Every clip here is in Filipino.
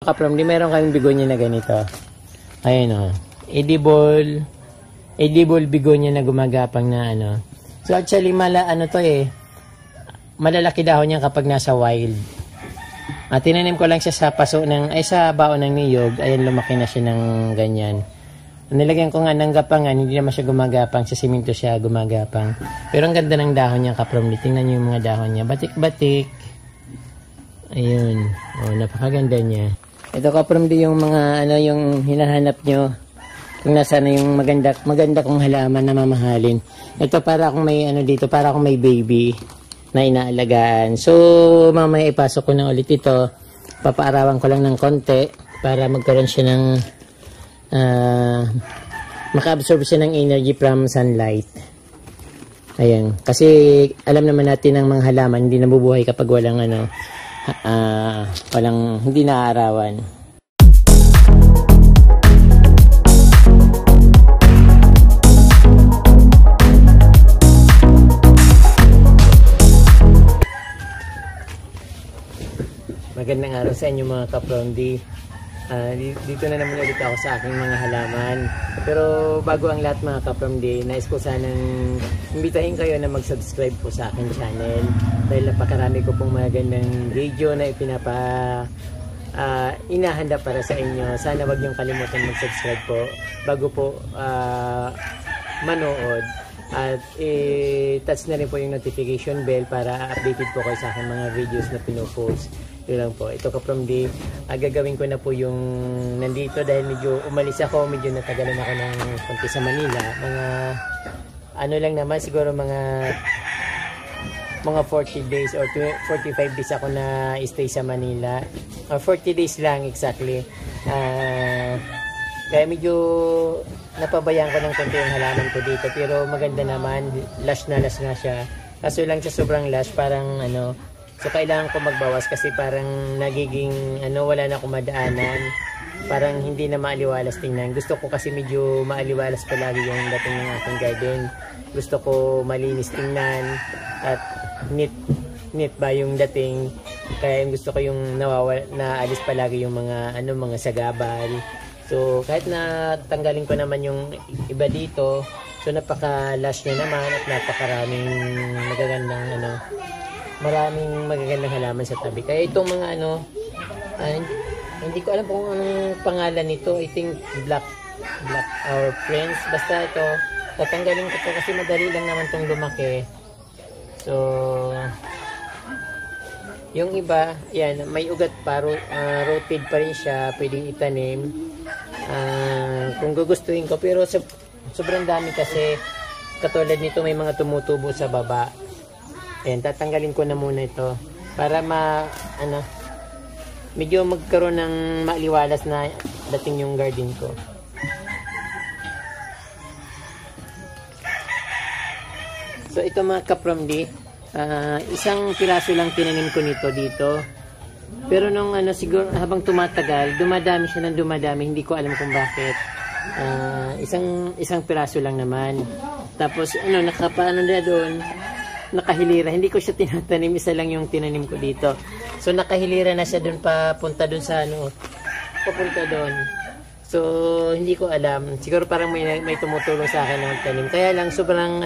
Kaprom, di meron kaming bigonya na ganito. Ayun o. Edible bigonya na gumagapang na ano. So actually, malalaki dahon niya kapag nasa wild. Tinanim ko lang siya sa sa baon ng niyog. Ayan, lumaki na siya ng ganyan. Nilagyan ko nga ng gapangan, hindi naman siya gumagapang. Sa simento siya gumagapang. Pero ang ganda ng dahon niya, Kaprom. Tingnan niyo yung mga dahon niya. Batik-batik. Ayun. Oh, napakaganda niya. Ito, Kaprom, di yung mga yung hinahanap nyo. Kung nasaan yung maganda kong halaman na mamahalin. Ito para akong may para akong may baby na inaalagaan. So, mamaya ipasok ko na ulit ito. Papaarawan ko lang ng konti para magkaroon siya ng maka-absorb siya ng energy from sunlight. Ayan. Kasi alam naman natin ng mga halaman, hindi nabubuhay kapag walang hindi naaarawan. Magandang araw sa inyo mga Kaprondi. Dito na naman ulit ako sa aking mga halaman. Pero bago ang lahat mga Kaprondi, nais ko sanang imbitahin kayo na mag-subscribe po sa aking channel. Dahil napakarami ko pong magandang video na inahanda para sa inyo. Sana wag niyong kalimutan mag-subscribe po bago po manood. At touch na rin po yung notification bell para updated po kayo sa aking mga videos na pinupost. Yun lang po. Ito Kapromdi, gagawin ko na po yung nandito dahil medyo umalis ako, medyo natagalan ako ng konti sa Manila. Lang naman, siguro mga 40 days or 45 days ako na stay sa Manila. 40 days lang exactly. Kaya medyo napabayaan ko ng konti yung halaman ko dito. Pero maganda naman, lush na siya. Kaso lang sa sobrang lush, parang so kailangan ko magbawas kasi parang nagiging wala na akong madaanan. Parang hindi na maaliwalas tingnan. Gusto ko kasi medyo maaliwalas palagi yung dating ng aking garden. Gusto ko malinis tingnan at neat ba yung dating. Kaya gusto ko yung naalis palagi yung mga mga sagabal. So kahit na tanggalin ko naman yung iba dito, so napaka-lush niya naman at napakaraming magagandang maraming magagandang halaman sa tabi. Kaya itong mga hindi ko alam kung anong pangalan nito. I think black our friends. Basta ito, tatanggalin ko to kasi madali lang naman itong lumaki. So, yung iba, yan, may ugat pa, rooted pa rin siya, pwedeng itanim. Kung gugustuhin ko, pero sobrang dami kasi, katulad nito may mga tumutubo sa baba. Ayan, tatanggalin ko na muna ito para medyo magkaroon ng maaliwalas na dating yung garden ko. So ito mga Kapromdi, isang piraso lang tinanim ko nito dito. Pero nung siguro habang tumatagal, dumadami siya ng dumadami, hindi ko alam kung bakit. Isang piraso lang naman. Tapos nakapaano na doon, nakahilira. Hindi ko siya tinatanim, isa lang yung tinanim ko dito. So nakahilira na siya doon papunta doon sa papunta doon. So hindi ko alam. Siguro parang may tumutulong sa akin na magtanim. Kaya lang sobrang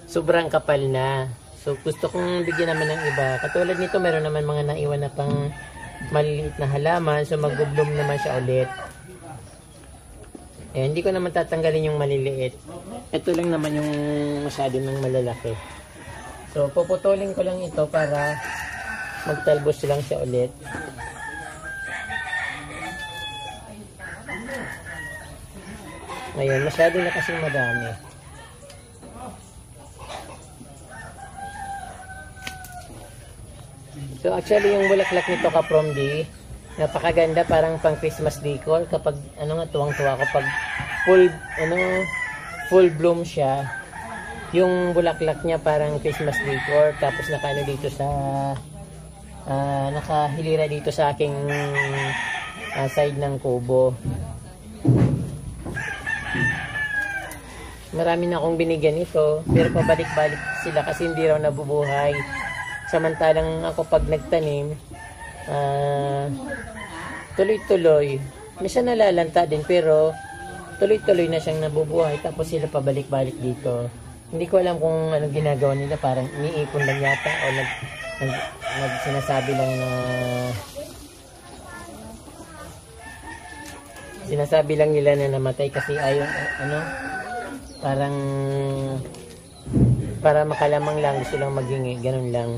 sobrang kapal na. So gusto kong bigyan naman ng iba. Katulad nito, meron naman mga naiwan na pang maliliit na halaman. So mag-bloom naman siya ulit. Hindi ko naman tatanggalin yung maliliit. Ito lang naman yung masyado ng malalaki. So, puputulin ko lang ito para magtalbos lang siya ulit. Ngayon, masyado na kasing madami. So, actually, yung bulaklak nito Kapromdi, napakaganda, parang pang Christmas decor. Kapag, tuwang-tuwa kapag full bloom siya. Yung bulaklak niya parang Christmas decor, tapos dito sa nakahilira dito sa aking side ng kubo. Marami na akong binigyan ito, pero pabalik-balik sila kasi hindi raw nabubuhay. Samantalang ako pag nagtanim, tuloy-tuloy. Minsan nalalanta din pero tuloy-tuloy na siyang nabubuhay tapos sila pabalik-balik dito. Hindi ko alam kung anong ginagawa nila, parang iniipon lang yata o sinasabi lang na sinasabi lang nila na namatay kasi ayaw parang para makalamang lang, gusto lang maging ganun lang.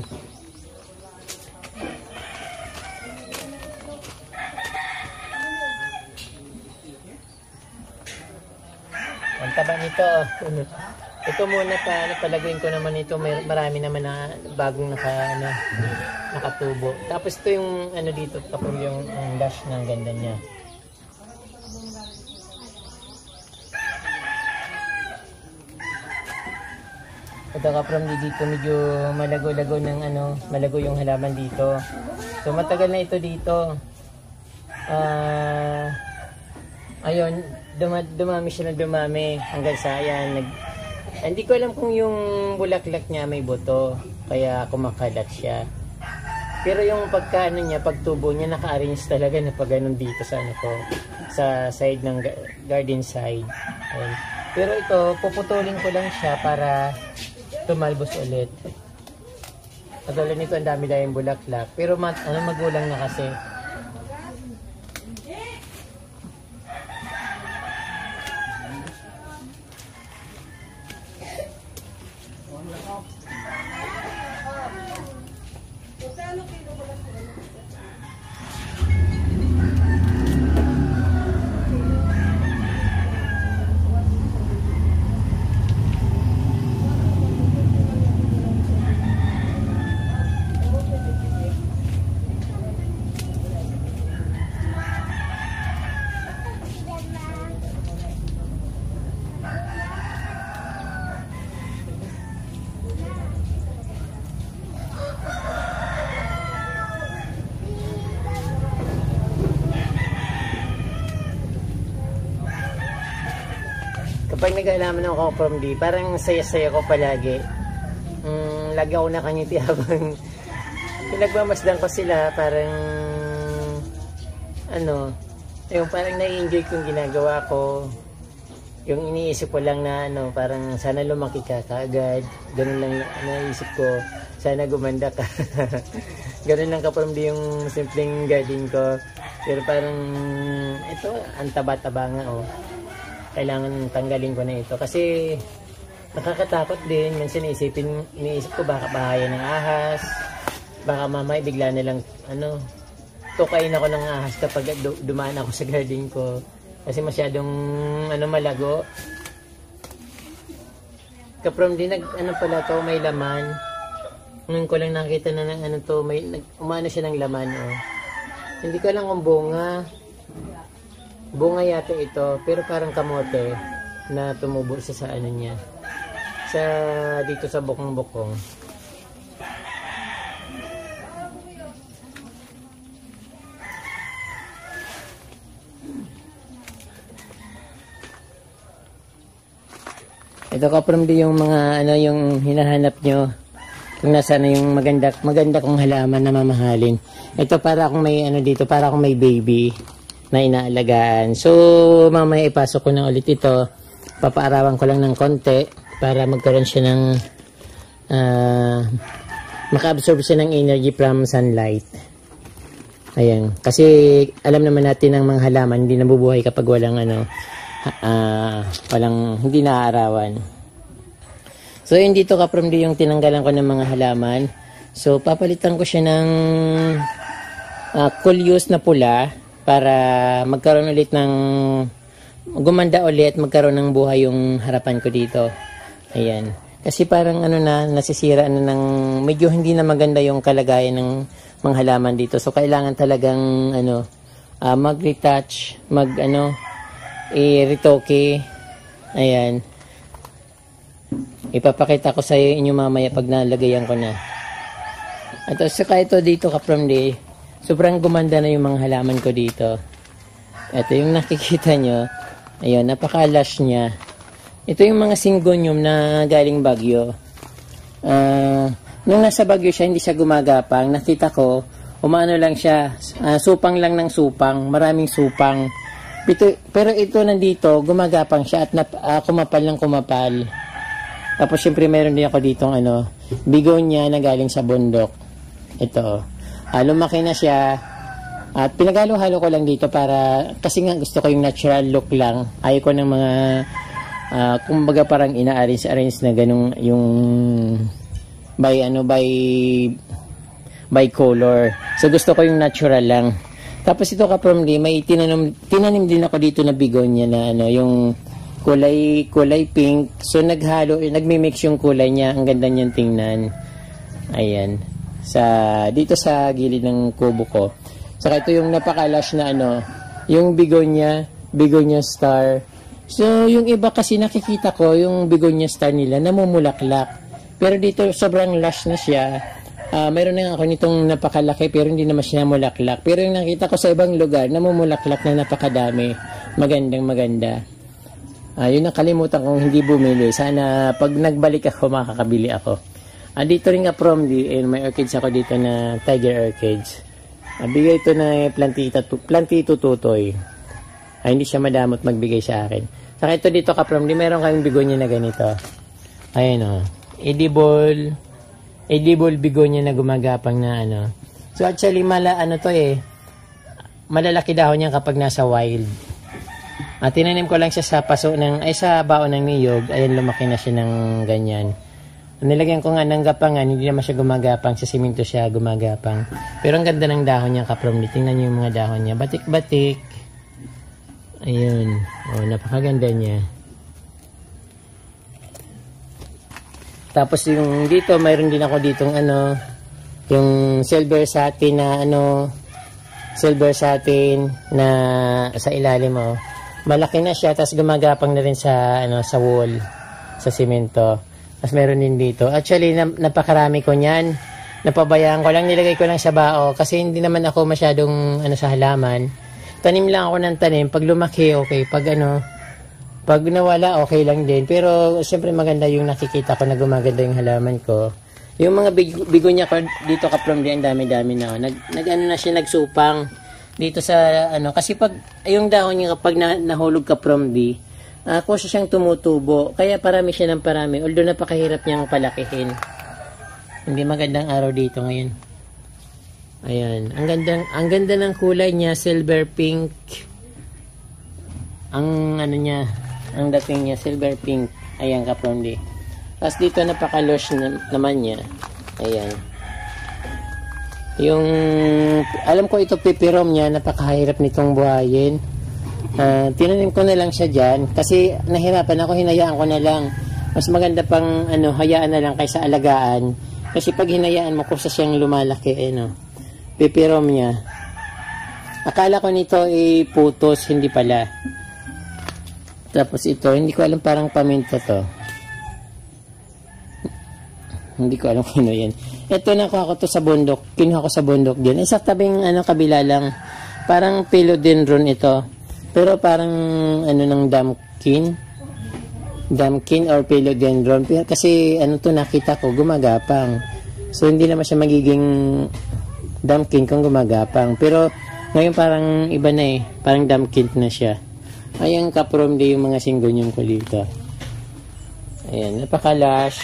Ang taba nito. Ito muna palaguin ko naman ito. Marami naman na bagong nakatubo. Tapos ito yung dito, kapag yung dash ng ganda niya. Ito kapag dito medyo malago-lago ng malago yung halaman dito. So matagal na ito dito. Ayun, dumami siya na dumami hanggang sa ayan. Hindi ko alam kung yung bulaklak niya may buto, kaya kumakalat siya. Pero yung pagtubo niya, naka-arrange talaga na pag ganun dito sa side ng garden side. Ayun. Pero ito, puputulin ko lang siya para tumalbos ulit. Katulad nito, ang dami yung bulaklak. Pero magulang na kasi. Kapag nag-aalaman ako from D, parang saya-saya ko palagi. Lagi ako nakangiti habang pinagmamasdan ko sila, parang yung parang nai-enjoy kong ginagawa ko. Yung iniisip ko lang na parang sana lumaki ka kaagad. Ganun lang naisip ko, sana gumanda ka. Ganun lang ka-from D yung simpleng garden ko. Pero parang ito, ang taba-taba nga kailangan tanggalin ko na ito kasi nakakatakot din. Minsan iniisip ko baka bahayan ng ahas, baka mamaya bigla nilang tukain ako ng ahas kapag dumaan ako sa garden ko kasi masyadong malago. Kaprom din pala to, may laman. Ngayon ko lang nakita na ng may umano siya ng laman. Hindi ko alam kung bunga yata ito, pero parang kamote na tumubo siya sa niya. Dito sa bukong-bukong. Ito kaprom din yung mga yung hinahanap nyo. Kung nasaan yung maganda kong halaman na mamahalin. Ito para akong may dito, para akong may baby na inaalagaan. So, mamaya ipasok ko na ulit ito. Papaarawan ko lang ng konti para magkaroon siya ng maka-absorb siya ng energy from sunlight. Ayan. Kasi alam naman natin ng mga halaman, hindi nabubuhay kapag walang hindi naaarawan. So, yun dito kaprom di yung tinanggalan ko ng mga halaman. So, papalitan ko siya ng coleus na pula para magkaroon ulit gumanda ulit, magkaroon ng buhay yung harapan ko dito. Ayan. Kasi parang nasisira medyo hindi na maganda yung kalagayan ng mga halaman dito. So, kailangan talagang, mag-retouch, i-retoke. Ayan. Ipapakita ko sa inyo mamaya pag nalagayan ko na. At saka ito dito kaprom di, sobrang gumanda na yung mga halaman ko dito. Ito yung nakikita nyo. Ayun, napaka-lush niya. Ito yung mga syngonium na galing Baguio. Nung nasa Baguio siya, hindi siya gumagapang. Nakita ko, umano lang siya, supang lang ng supang, maraming supang. Pero ito nandito, gumagapang siya at kumapal ng kumapal. Tapos syempre meron din ako ditong bigonya na galing sa bundok. Ito. Lumaki na siya. At pinagalo-halo ko lang dito para, kasi nga gusto ko yung natural look lang. Ayaw ko ng mga, kumbaga parang ina-arrange na ganung yung by color. So gusto ko yung natural lang. Tapos ito ka-promly, may tinanim din ako dito na bigonya na yung kulay pink. So nagmi-mix yung kulay niya. Ang ganda niyang tingnan. Ayan. Dito sa gilid ng kubo ko. Saka ito yung napaka-lush na yung begonia star. So, yung iba kasi nakikita ko, yung begonia star nila, namumulaklak. Pero dito, sobrang lush na siya. Mayroon na ako nitong napakalaki, pero hindi naman siya namulaklak. Pero yung nakita ko sa ibang lugar, namumulaklak na napakadami. Maganda. Yun nakalimutan kong hindi bumili. Sana, pag nagbalik ako, makakabili ako. Dito rin nga may orchids ako dito na tiger orchids. Bigay ito na plantito tutoy. Hindi siya madamot magbigay sa akin. Saka ito dito meron kaming bigonya na ganito. Ayan edible bigonya na gumagapang na So actually malalaki dahon niya kapag nasa wild. Tinanim ko lang siya sa sa baon ng niyog. Ayan, lumaki na siya ng ganyan. Nilagyan ko nga ng gapangan, hindi naman siya gumagapang, sa simento siya gumagapang. Pero ang ganda ng dahon niya, ka-promly. Tingnan niyo yung mga dahon niya. Batik-batik. Ayun. Napakaganda niya. Tapos yung dito, mayroon din ako ditong yung silver satin na sa ilalim malaki na siya, tapos gumagapang na rin sa wall, sa simento. Tapos meron din dito. Actually, napakarami ko niyan. Napabayaan ko lang, nilagay ko lang sa bao kasi hindi naman ako masyadong sa halaman. Tanim lang ako ng tanim. Pag lumaki, okay. Pag nawala, okay lang din. Pero siyempre maganda yung nakikita ko na gumaganda yung halaman ko. Yung mga bigonya ko dito ka-promly, ang dami-dami na. Na siya, nagsupang dito sa kasi pag yung dahon niya kapag nahulog ka-promly, kusa siyang tumutubo. Kaya parami siya ng parami. Although napakahirap niyang palakihin. Hindi magandang araw dito ngayon. Ayan. Ang ganda ng kulay niya. Silver pink. Ang dating niya. Silver pink. Ayan, ka-promly. Tapos dito napaka-lush naman niya. Ayan. Alam ko ito pipirom niya. Napakahirap nitong buhayin. Tinanim ko na lang siya dyan kasi nahirapan ako, hinayaan ko na lang. Mas maganda pang hayaan na lang kaysa alagaan, kasi pag hinayaan mo kusa siyang lumalaki pipirom niya. Akala ko nito putos, hindi pala. Tapos ito, hindi ko alam, parang paminta to. Hindi ko alam kung ano yan. Ito, nakuha ko to sa bundok. Kinuha ko sa bundok din. Sa tabing kabila lang, parang philodendron ito. Pero parang ng damkin or philodendron. Kasi to nakita ko, gumagapang. So hindi naman siya magiging damkin kung gumagapang. Pero ngayon parang iba na parang damkin na siya. Ayan, ka-promly yung mga singgonyum ko dito. Ayan, napaka-lush.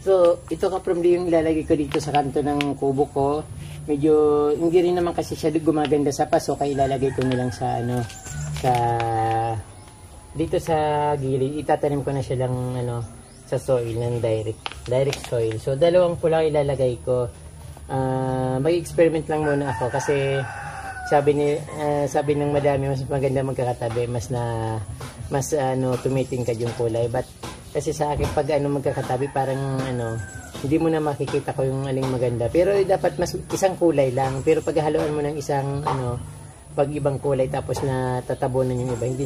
So, ito ka-promly yung ilalagay ko dito sa kanto ng kubo ko. Medyo, hindi rin naman kasi siya gumaganda sa paso, kaya ilalagay ko nilang sa dito sa gilid. Itatanim ko na siya lang sa soil ng direct soil. So, dalawang pulang ilalagay ko. Mag-experiment lang muna ako kasi sabi ng madami, mas maganda magkakatabi, mas tumitingkad yung kulay. But kasi sa akin, pag magkakatabi, parang hindi mo na makikita ko yung aling maganda. Pero dapat mas isang kulay lang. Pero pag haluan mo ng isang pag ibang kulay tapos na tatabunan yung iba, hindi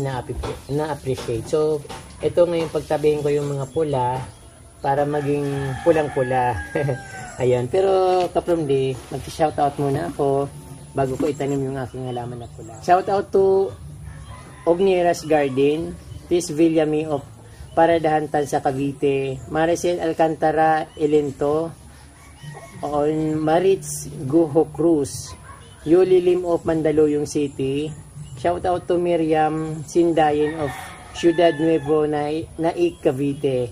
na-appreciate. So, ito ngayon pagtabihin ko yung mga pula para maging pulang-pula. Ayan. Pero ka-promly, mag-shoutout muna ako bago ko itanim yung aking halaman na pula. Shoutout to Ognieras Garden. Please Villa me of Paradahan Tansa Cavite, Maricel Alcantara Ilento, on Maritz Guho Cruz, Yuli Lim of Mandaluyong City. Shout out to Miriam Sindayin of Ciudad Nuevo Naik Cavite,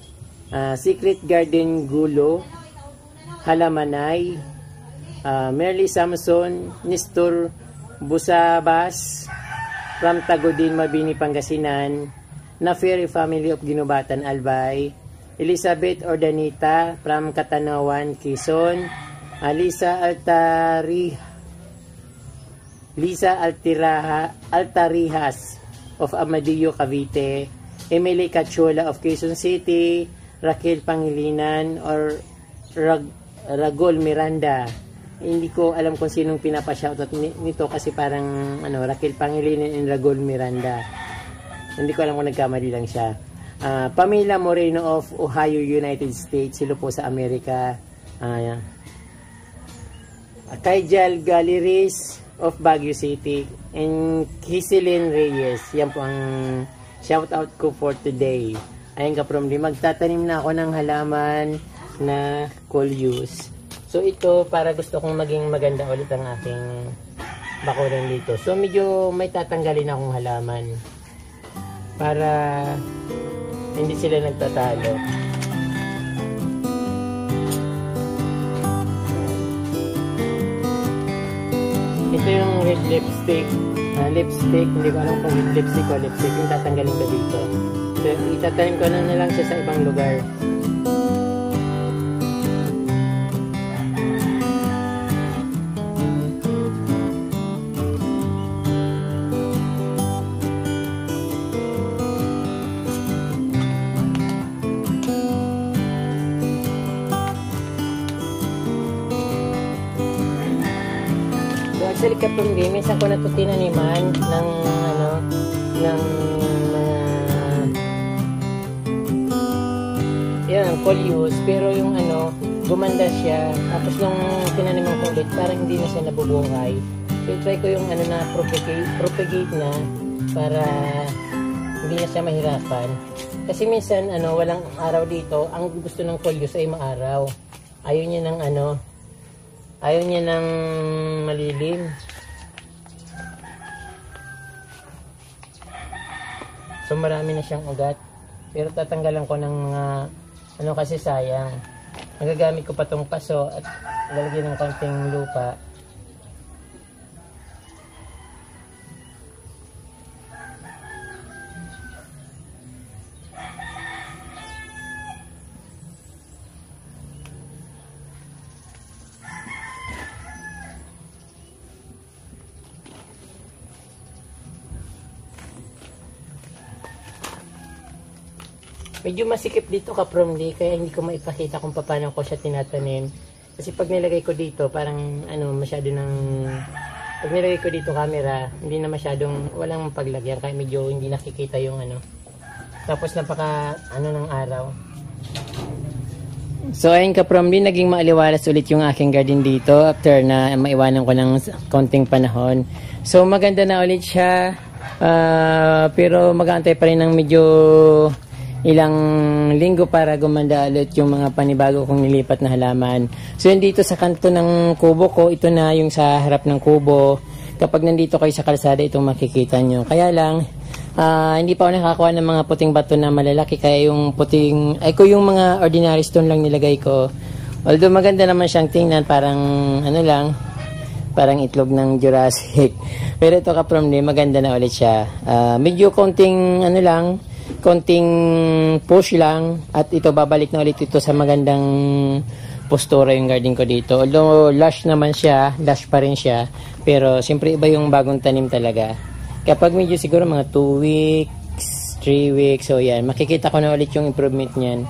Secret Garden Gulo, Halamanay, Merly Samson, Nestor Busabas from Tagodin, Mabini, Pangasinan, na Ferry Family of Ginubatan, Albay, Elizabeth Ordanita from Katanawan, Quezon, Lisa Altarijas of Amadillo, Cavite, Emily Cachola of Quezon City, Raquel Pangilinan or Ragol Miranda. Hindi ko alam kung sinong pinapa-shoutout nito kasi parang Raquel Pangilinan and Ragol Miranda. Hindi ko alam kung nagkamali lang siya. Pamela Moreno of Ohio, United States. Silo po sa Amerika. Kaijal Galeries of Baguio City. And Kisilin Reyes. Yan po ang shoutout ko for today. Ayun ka from magtatanim na ako ng halaman na coleus. So ito, para gusto kong maging maganda ulit ang aking bakuran dito. So medyo may tatanggalin akong halaman para hindi sila nagtatalo. Ito yung red lipstick. Hindi ko alam kung red lipstick o lipstick. Yung tatanggalin ko dito. So, itatanim ko na lang siya sa ibang lugar. Actually, kapag minsan ko na ito tinaniman ng coleus, pero yung gumanda siya. Tapos nung tinaniman ko ulit, parang hindi na siya nabubuhay. So, try ko yung na propagate na para hindi na siya mahirapan. Kasi minsan, walang araw dito. Ang gusto ng coleus ay maaraw. Ayaw niya ng ayaw niya ng malilim. So marami na siyang ugat. Pero tatanggalan ko ng mga kasi sayang. Nagagamit ko pa tong paso at lalagyan ng konting lupa. Medyo masikip dito ka-promly, kaya hindi ko maipakita kung paano ko siya tinatanim. Kasi pag nilagay ko dito, parang masyado ng... Pag nilagay ko dito camera, hindi na masyadong walang paglagyan, kaya medyo hindi nakikita yung Tapos napaka ng araw. So ayun ka-promly, naging maaliwalas ulit yung aking garden dito after na maiwanan ko ng konting panahon. So maganda na ulit siya, pero mag-aantay pa rin ng medyo ilang linggo para gumanda ulit yung mga panibago kong nilipat na halaman. So yun dito sa kanto ng kubo ko, ito na yung sa harap ng kubo. Kapag nandito kayo sa kalsada, itong makikita nyo. Kaya lang, hindi pa ako nakakuha ng mga puting bato na malalaki, kaya yung puting, yung mga ordinary stone lang nilagay ko. Although maganda naman siyang tingnan, parang parang itlog ng Jurassic. Pero ito ka-promly, maganda na ulit siya. Medyo konting konting push lang at ito babalik na ulit ito sa magandang postura yung garden ko dito. Although lush naman siya, lush pa rin siya, pero siyempre iba yung bagong tanim talaga. Kapag medyo siguro mga 2 weeks, 3 weeks, so yan, makikita ko na ulit yung improvement niyan.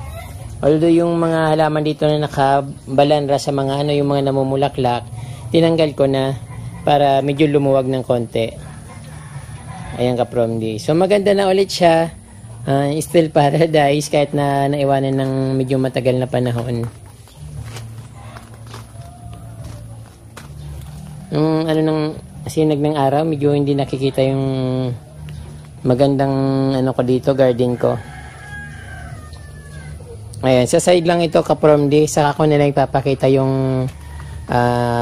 Although yung mga halaman dito na nakabalanra sa mga yung mga namumulaklak, tinanggal ko na para medyo lumuwag ng konti. Ayan ka-promly. So maganda na ulit siya. Still paradise kahit na naiwanan ng medyo matagal na panahon. Nung ng sinag ng araw, medyo hindi nakikita yung magandang ko dito, garden ko. Ayan, sa side lang ito kapromdi, saka ko na lang ipapakita yung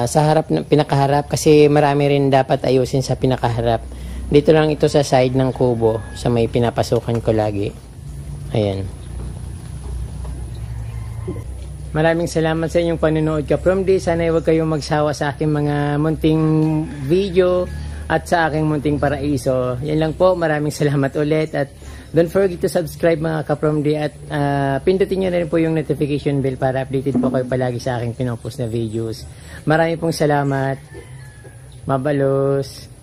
sa harap, pinakaharap, kasi marami rin dapat ayusin sa pinakaharap. Dito lang ito sa side ng kubo, sa may pinapasukan ko lagi. Ayan. Maraming salamat sa inyong panonood kapromdi. Sana huwag kayong magsawa sa aking mga munting video at sa aking munting paraiso. Yan lang po, maraming salamat ulit, at don't forget to subscribe mga kapromdi, at pindutin nyo na rin po yung notification bell para updated po kayo palagi sa aking pinopost na videos. Maraming pong salamat. Mabalos.